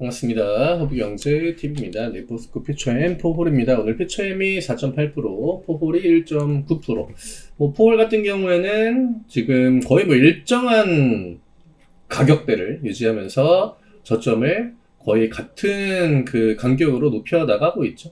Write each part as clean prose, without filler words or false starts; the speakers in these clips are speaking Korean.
반갑습니다. 허브경제TV입니다. 네, 포스코 퓨처엠 포홀입니다. 오늘 퓨처엠이 4.8%, 포홀이 1.9%. 포홀 같은 경우에는 지금 거의 일정한 가격대를 유지하면서 저점을 거의 같은 그 간격으로 높여 나가고 있죠.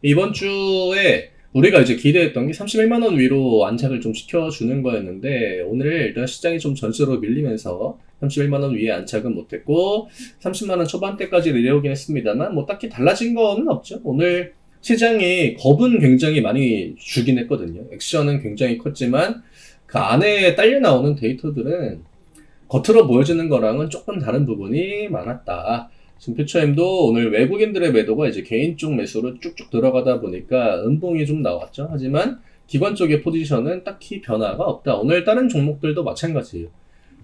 이번 주에 우리가 이제 기대했던 게 31만원 위로 안착을 좀 시켜주는 거였는데, 오늘 일단 시장이 좀 전세로 밀리면서 31만원 위에 안착은 못했고 30만원 초반대까지 내려오긴 했습니다만 딱히 달라진 거는 없죠. 오늘 시장이 겁은 굉장히 많이 주긴 했거든요. 액션은 굉장히 컸지만 그 안에 딸려 나오는 데이터들은 겉으로 보여지는 거랑은 조금 다른 부분이 많았다. 지금 퓨처엠도 오늘 외국인들의 매도가 이제 개인 쪽 매수로 쭉쭉 들어가다 보니까 음봉이 좀 나왔죠. 하지만 기관 쪽의 포지션은 딱히 변화가 없다. 오늘 다른 종목들도 마찬가지예요.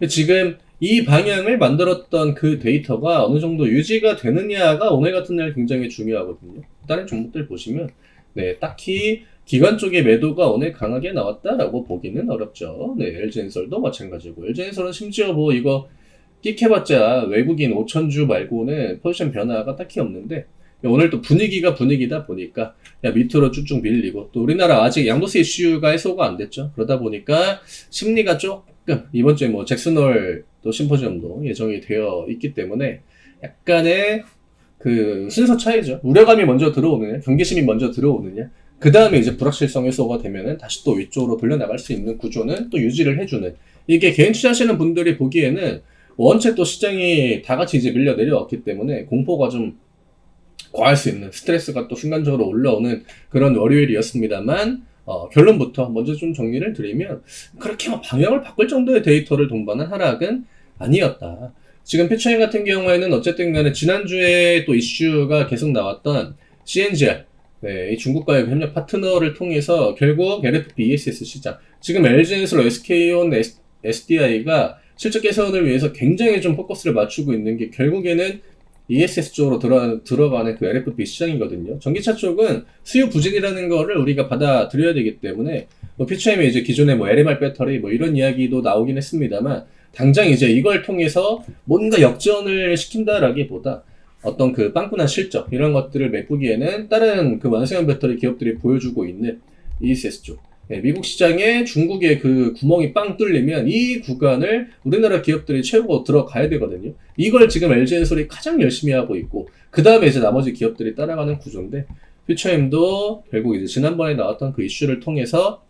지금 이 방향을 만들었던 그 데이터가 어느 정도 유지가 되느냐가 오늘 같은 날 굉장히 중요하거든요. 다른 종목들 보시면 딱히 기관 쪽의 매도가 오늘 강하게 나왔다라고 보기는 어렵죠. LG엔솔도 마찬가지고, LG엔솔은 심지어 이거 끽해봤자 외국인 5천주 말고는 포지션 변화가 딱히 없는데, 오늘 또 분위기가 분위기다 보니까 밑으로 쭉쭉 밀리고, 또 우리나라 아직 양도세 이슈가 해소가 안 됐죠. 그러다 보니까 심리가 조금 이번 주에 잭슨홀 또 심포지엄도 예정이 되어 있기 때문에 약간의 그 순서 차이죠. 우려감이 먼저 들어오느냐, 경계심이 먼저 들어오느냐, 그 다음에 이제 불확실성 해소가 되면은 다시 또 위쪽으로 돌려나갈 수 있는 구조는 또 유지를 해주는, 이게 개인 투자하시는 분들이 보기에는 원체 또 시장이 다 같이 이제 밀려 내려왔기 때문에 공포가 좀 과할 수 있는, 스트레스가 또 순간적으로 올라오는 그런 월요일이었습니다만, 결론부터 먼저 좀 정리를 드리면 그렇게 방향을 바꿀 정도의 데이터를 동반한 하락은 아니었다. 지금 퓨처엠 같은 경우에는 어쨌든 간에 지난주에 또 이슈가 계속 나왔던 CNGR, 이 중국과의 협력 파트너를 통해서 결국 LFP ESS 시장, 지금 LG엔솔, SK온, SDI가 실적 개선을 위해서 굉장히 좀 포커스를 맞추고 있는 게 결국에는 ESS 쪽으로 들어가는 그 LFP 시장이거든요. 전기차 쪽은 수요 부진이라는 거를 우리가 받아들여야 되기 때문에, 퓨처엠이 이제 기존에 LMR 배터리 이런 이야기도 나오긴 했습니다만, 당장 이제 이걸 통해서 뭔가 역전을 시킨다라기보다 어떤 그 빵꾸난 실적, 이런 것들을 메꾸기에는 다른 그 완성형 배터리 기업들이 보여주고 있는 ESS 쪽, 미국 시장에 중국의 그 구멍이 빵 뚫리면 이 구간을 우리나라 기업들이 채우고 들어가야 되거든요. 이걸 지금 LG엔솔이 가장 열심히 하고 있고, 그 다음에 이제 나머지 기업들이 따라가는 구조인데, 퓨처엠도 결국 이제 지난번에 나왔던 그 이슈를 통해서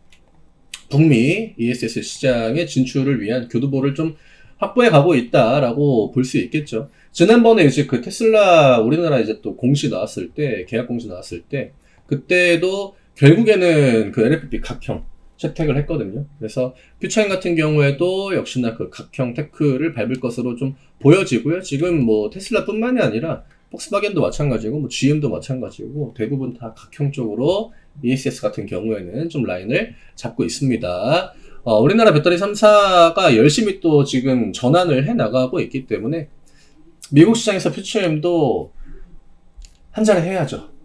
북미 ESS 시장의 진출을 위한 교두보를 좀 확보해 가고 있다라고 볼 수 있겠죠. 지난번에 이제 그 테슬라 우리나라 이제 또 공시 나왔을 때, 계약 공시 나왔을 때, 그때도 결국에는 그 LFP 각형 채택을 했거든요. 그래서 퓨처엠 같은 경우에도 역시나 그 각형 테크를 밟을 것으로 좀 보여지고요. 지금 테슬라뿐만이 아니라 폭스바겐도 마찬가지고 GM도 마찬가지고 대부분 다 각형 쪽으로 ESS 같은 경우에는 좀 라인을 잡고 있습니다. 우리나라 배터리 3사가 열심히 또 지금 전환을 해 나가고 있기 때문에 미국 시장에서 퓨처엠도 한잔 해야죠.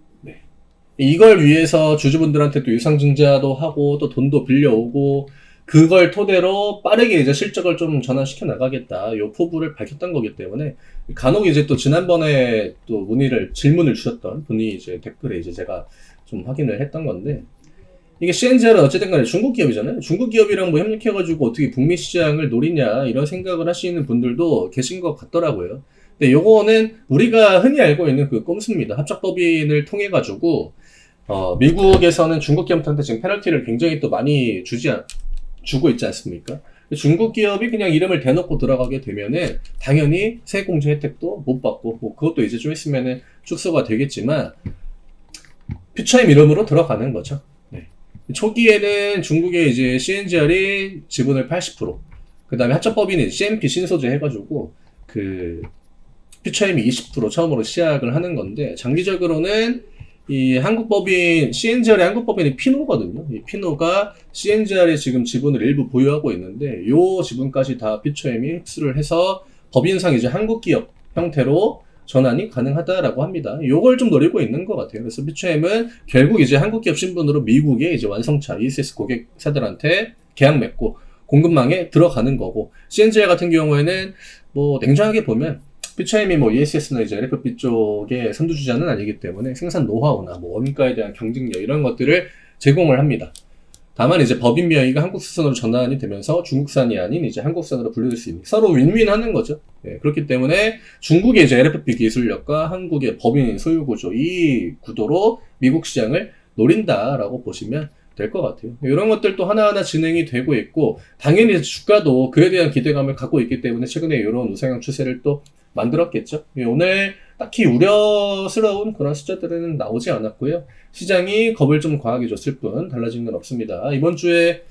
이걸 위해서 주주분들한테 또 유상증자도 하고 또 돈도 빌려오고, 그걸 토대로 빠르게 이제 실적을 좀 전환시켜 나가겠다, 요 포부를 밝혔던 거기 때문에, 간혹 이제 또 지난번에 또 질문을 주셨던 분이 이제 댓글에 이제 제가 좀 확인을 했던 건데, 이게 CNGR은 어쨌든 간에 중국 기업이잖아요. 중국 기업이랑 협력해가지고 어떻게 북미 시장을 노리냐, 이런 생각을 하시는 분들도 계신 것 같더라고요. 근데 요거는 우리가 흔히 알고 있는 그 꼼수입니다. 합작법인을 통해가지고, 미국에서는 중국 기업한테 지금 페널티를 굉장히 또 많이 주고 있지 않습니까? 중국 기업이 그냥 이름을 대놓고 들어가게 되면은 당연히 세액공제 혜택도 못 받고, 그것도 이제 좀 있으면은 축소가 되겠지만, 퓨처엠 이름으로 들어가는 거죠. 초기에는 중국의 이제 CNGR이 지분을 80%, 그 다음에 합작법인이 CMP 신소재 해가지고, 퓨처엠이 20% 처음으로 시작을 하는 건데, 장기적으로는 이 한국법인, CNGR의 한국법인이 피노거든요. 이 피노가 CNGR의 지금 지분을 일부 보유하고 있는데, 요 지분까지 다 퓨처엠이 흡수를 해서 법인상 이제 한국기업 형태로 전환이 가능하다라고 합니다. 요걸 좀 노리고 있는 것 같아요. 그래서 퓨처엠은 결국 이제 한국기업 신분으로 미국의 이제 완성차 ESS 고객사들한테 계약 맺고 공급망에 들어가는 거고, CNGR 같은 경우에는 냉정하게 보면 피처엠이 뭐 ESS나 이제 LFP 쪽의 선두주자는 아니기 때문에 생산 노하우나 뭐 원가에 대한 경쟁력 이런 것들을 제공을 합니다. 다만 이제 법인 명의가 한국 수산으로 전환이 되면서 중국산이 아닌 이제 한국산으로 분류될 수 있는 서로 윈윈하는 거죠. 예, 그렇기 때문에 중국의 이제 LFP 기술력과 한국의 법인 소유 구조 이 구도로 미국 시장을 노린다라고 보시면 될 것 같아요. 이런 것들도 하나하나 진행이 되고 있고 당연히 주가도 그에 대한 기대감을 갖고 있기 때문에 최근에 이런 우상향 추세를 또 만들었겠죠. 예, 오늘 딱히 우려스러운 그런 숫자들은 나오지 않았고요. 시장이 겁을 좀 과하게 줬을 뿐 달라진 건 없습니다. 이번 주에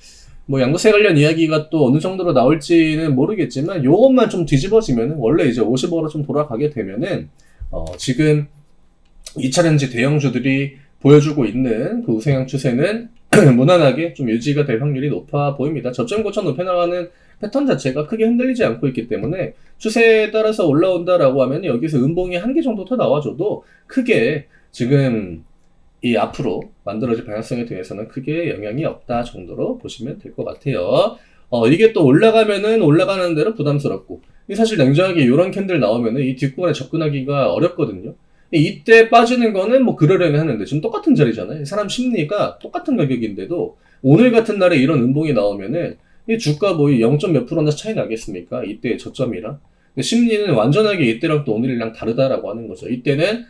뭐 양도세 관련 이야기가 또 어느 정도로 나올지는 모르겠지만 요것만 좀 뒤집어지면은 원래 이제 50억으로 좀 돌아가게 되면은 지금 2차전지 대형주들이 보여주고 있는 그 우상향 추세는 무난하게 좀 유지가 될 확률이 높아 보입니다. 저점 고점 높여나가는 패턴 자체가 크게 흔들리지 않고 있기 때문에 추세에 따라서 올라온다라고 하면 여기서 음봉이 한 개 정도 더 나와줘도 크게 지금 이 앞으로 만들어질 방향성에 대해서는 크게 영향이 없다 정도로 보시면 될 것 같아요. 이게 또 올라가면은 올라가는 대로 부담스럽고 사실 냉정하게 이런 캔들 나오면은 이 뒷부분에 접근하기가 어렵거든요. 이때 빠지는 거는 뭐 그러려니 하는데 지금 똑같은 자리잖아요. 사람 심리가 똑같은 가격인데도 오늘 같은 날에 이런 음봉이 나오면은 이 주가 뭐 0. 몇 프로나 차이 나겠습니까? 이때의 저점이랑. 근데 심리는 완전하게 이때랑 또 오늘이랑 다르다라고 하는 거죠. 이때는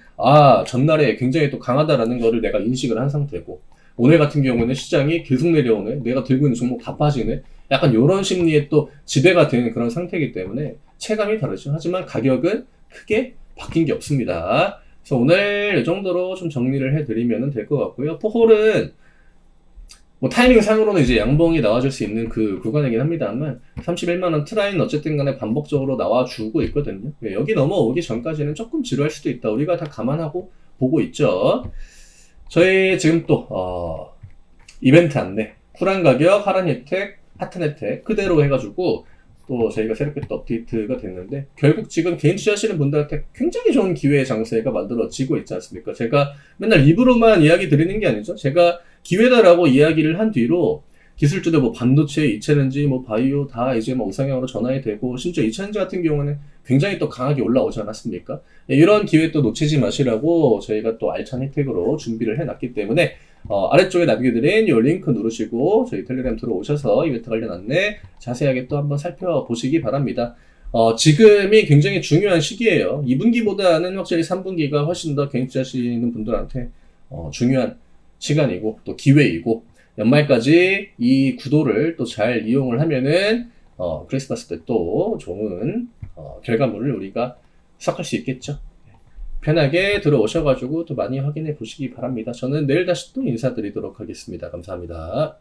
전날에 굉장히 또 강하다라는 거를 내가 인식을 한 상태고 오늘 같은 경우는 시장이 계속 내려오네. 내가 들고 있는 종목 다 빠지네. 약간 이런 심리에 또 지배가 되는 그런 상태이기 때문에 체감이 다르죠. 하지만 가격은 크게 바뀐 게 없습니다. 그래서 오늘 이 정도로 좀 정리를 해드리면 될 것 같고요. 포홀은 뭐 타이밍 상으로는 이제 양봉이 나와줄 수 있는 그 구간이긴 합니다만 31만원 트라인 어쨌든 간에 반복적으로 나와주고 있거든요. 여기 넘어오기 전까지는 조금 지루할 수도 있다. 우리가 다 감안하고 보고 있죠. 저희 지금 또 이벤트 안내 쿨한 가격 할인 혜택 하튼 혜택 그대로 해가지고 또 저희가 새롭게 또 업데이트가 됐는데 결국 지금 개인 투자하시는 분들한테 굉장히 좋은 기회의 장세가 만들어지고 있지 않습니까? 제가 맨날 입으로만 이야기 드리는 게 아니죠. 제가 기회다라고 이야기를 한 뒤로 기술주들 뭐 반도체, 이차전지, 뭐 바이오 다 이제 뭐 우상향으로 전환이 되고 심지어 이차전지 같은 경우는 굉장히 또 강하게 올라오지 않았습니까? 이런 기회 또 놓치지 마시라고 저희가 또 알찬 혜택으로 준비를 해놨기 때문에 아래쪽에 남겨드린 이 링크 누르시고 저희 텔레그램 들어오셔서 이벤트 관련 안내 자세하게 또 한번 살펴보시기 바랍니다. 지금이 굉장히 중요한 시기예요. 2분기보다는 확실히 3분기가 훨씬 더 개인 투자하시는 분들한테 중요한 시간이고 또 기회이고 연말까지 이 구도를 또 잘 이용을 하면은 크리스마스 때 또 좋은 결과물을 우리가 수확할 수 있겠죠. 편하게 들어오셔가지고 또 많이 확인해 보시기 바랍니다. 저는 내일 다시 또 인사드리도록 하겠습니다. 감사합니다.